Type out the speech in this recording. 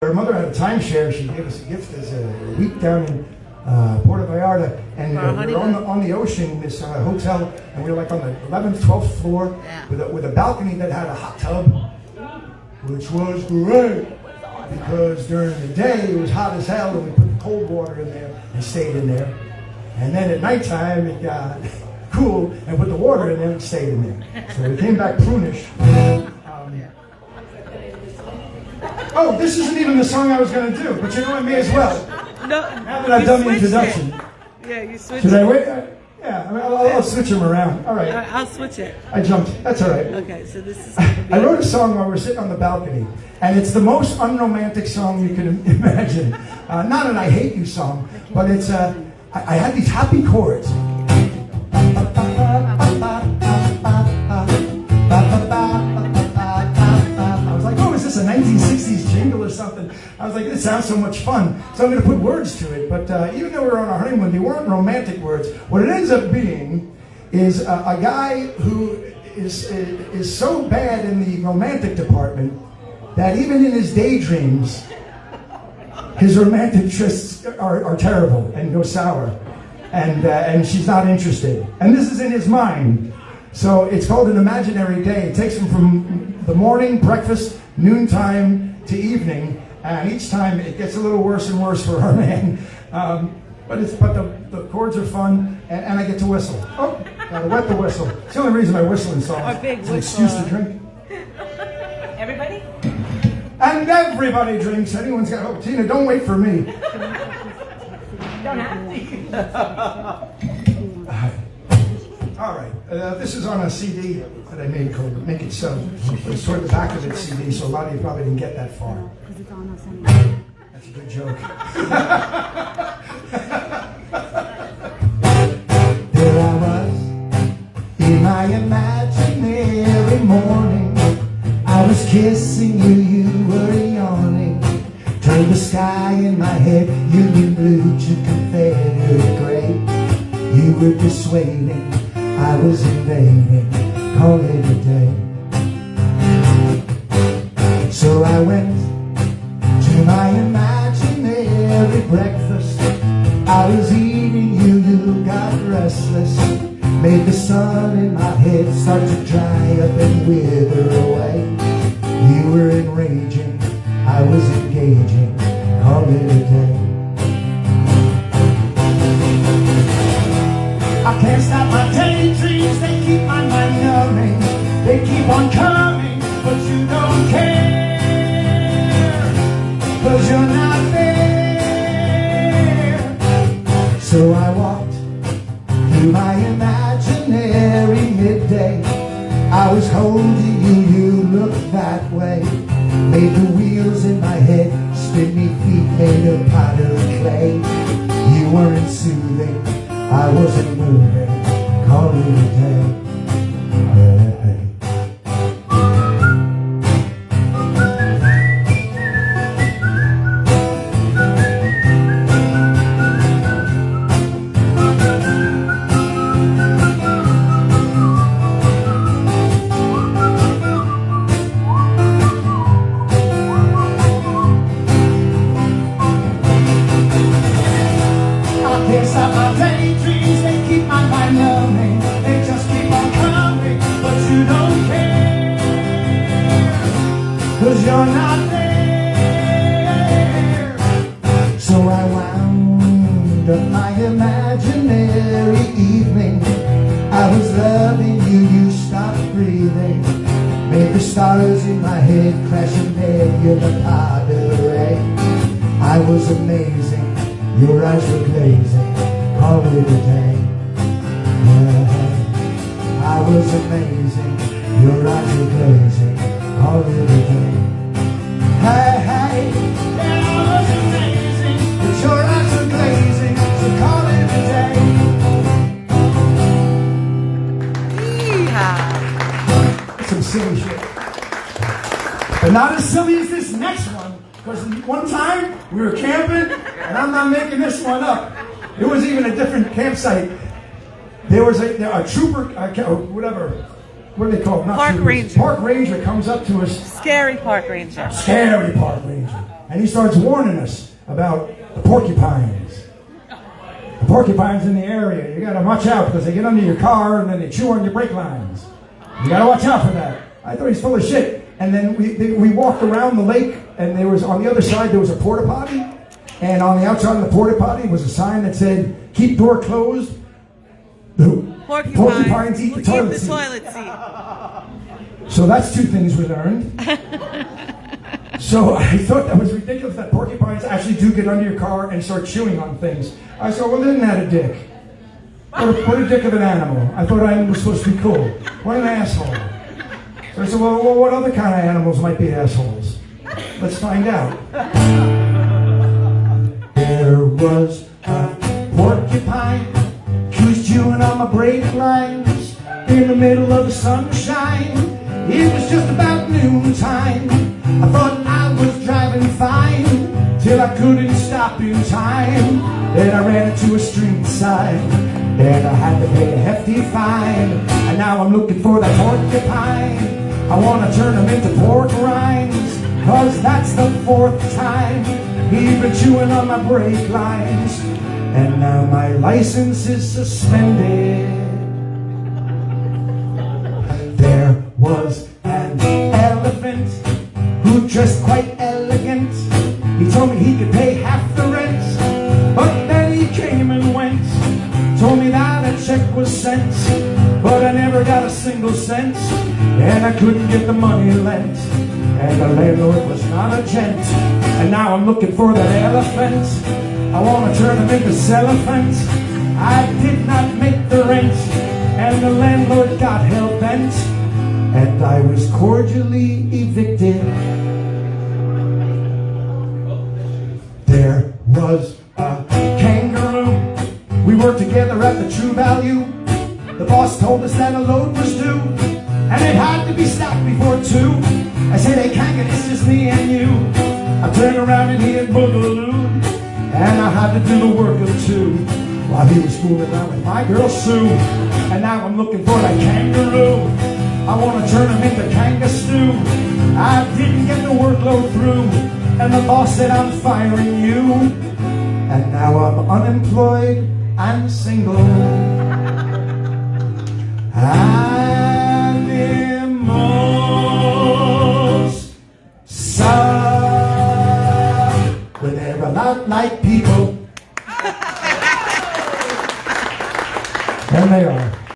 Her mother had a timeshare. She gave us a gift as a week down in Puerto Vallarta, and we were on the ocean in this hotel, and we were like on the 11th, 12th floor with a balcony that had a hot tub, which was great because during the day it was hot as hell, and we put the cold water in there and stayed in there, and then at nighttime it got cool and put the water in there and stayed in there. So we came back prunish. Oh, this isn't even the song I was going to do, but you know what, me as well. No, now that I've done the introduction. Yeah, you switched Should I wait? Yeah, I mean, I'll switch them around. All right. I'll switch it. I jumped. That's all right. Okay, so this is going to be... I wrote a song while we're sitting on the balcony, and it's the most unromantic song you can imagine. Not an I Hate You song, but it's, I had these happy chords. A 1960s jingle or something. I was like, this sounds so much fun, so I'm going to put words to it. But even though we were on our honeymoon, they weren't romantic words. What it ends up being is a guy who is so bad in the romantic department that even in his daydreams, his romantic trysts are terrible and go sour, and she's not interested. And this is in his mind. So it's called an imaginary day. It takes him from the morning, breakfast, noontime to evening, and each time it gets a little worse and worse for our man. But the chords are fun, and I get to whistle. Oh, gotta wet the whistle. It's the only reason I whistle in songs. It's an excuse to drink. Everybody? And everybody drinks. Anyone's got. Oh, Tina, don't wait for me. Don't have to. All right, this is on a CD that I made called Make It So. It's toward the back of its CD, so a lot of you probably didn't get that far. That's a good joke. There I was, in my imaginary morning. I was kissing you, you were yawning. Turned the sky in my head, union blue to Confederate gray. You were dissuading, I was invading, call it a day. So I went to my imaginary breakfast. I was eating you, you got restless. Made the sun in my head start to dry up and wither away. You were enraging, I was engaging, call it a day. I can't stop my daydreams, they keep my mind numbing. They keep on coming, but you don't care, 'cause you're not there. So I walked through my imaginary midday. I was holding you, you looked that way. Made the wheels in my head spin me feet made of pottery clay. You weren't soothing, I wasn't moving, call it a day. I can't stop my daydreams, they keep my mind numbing. They just keep on coming, but you don't care, 'cause you're not there. So I wound up my imaginary evening. I was loving you, you stopped breathing. Made the stars in my head crash and nebula pottery. I was amazing, your eyes were glazing, call it a day. I was amazing, your eyes were glazing, call it a day. Hey, hey, yeah, I was amazing, but your eyes were glazing, so call it a day. Yeehaw. Some silly shit. But not as silly as this next one. Because one time we were camping, and I'm not making this one up. It was even a different campsite. There was a trooper, or whatever, what are they called? Not Park troopers. ranger. Park ranger comes up to us. Scary park ranger. Scary park ranger. and he starts warning us about the porcupines. The porcupines in the area, you gotta watch out because they get under your car and then they chew on your brake lines. You gotta watch out for that. I thought he's full of shit. And then we walked around the lake, and there was, on the other side, there was a porta potty. And on the outside of the porta potty was a sign that said, "Keep door closed. Porcupines eat the toilet seat." So that's two things we learned. So I thought that was ridiculous that porcupines actually do get under your car and start chewing on things. I said, well, isn't that a dick? What a dick of an animal. I thought I was supposed to be cool. What an asshole. So I said, well, what other kind of animals might be assholes? Let's find out. There was a porcupine. She was chewing on my brake lines in the middle of the sunshine. It was just about noontime. I thought I was driving fine till I couldn't stop in time. Then I ran into a street sign and I had to pay a hefty fine. And now I'm looking for that porcupine. I want to turn him into pork rinds, cause that's the 4th time he's been chewing on my brake lines. And now my license is suspended. There was an elephant who dressed quite elegant. He told me he could pay half the rent, but then he came and went. Told me that a check was sent, but I never got a single cent. And I couldn't get the money lent, and the landlord was not a gent. And now I'm looking for that elephant. I want to turn him into cellophant. I did not make the rent, and the landlord got hell-bent, and I was cordially evicted. There was a kangaroo. We worked together at the True Value. The boss told us that a load was due, and it had to be stacked before 2. I said, hey, Kangan, it's just me and you. I turned around and he had boogalooed, and I had to do the work of 2 while he was fooling around with my girl Sue. And now I'm looking for that kangaroo. I want to turn him into kanga stew. I didn't get the workload through, and the boss said, I'm firing you. And now I'm unemployed and single.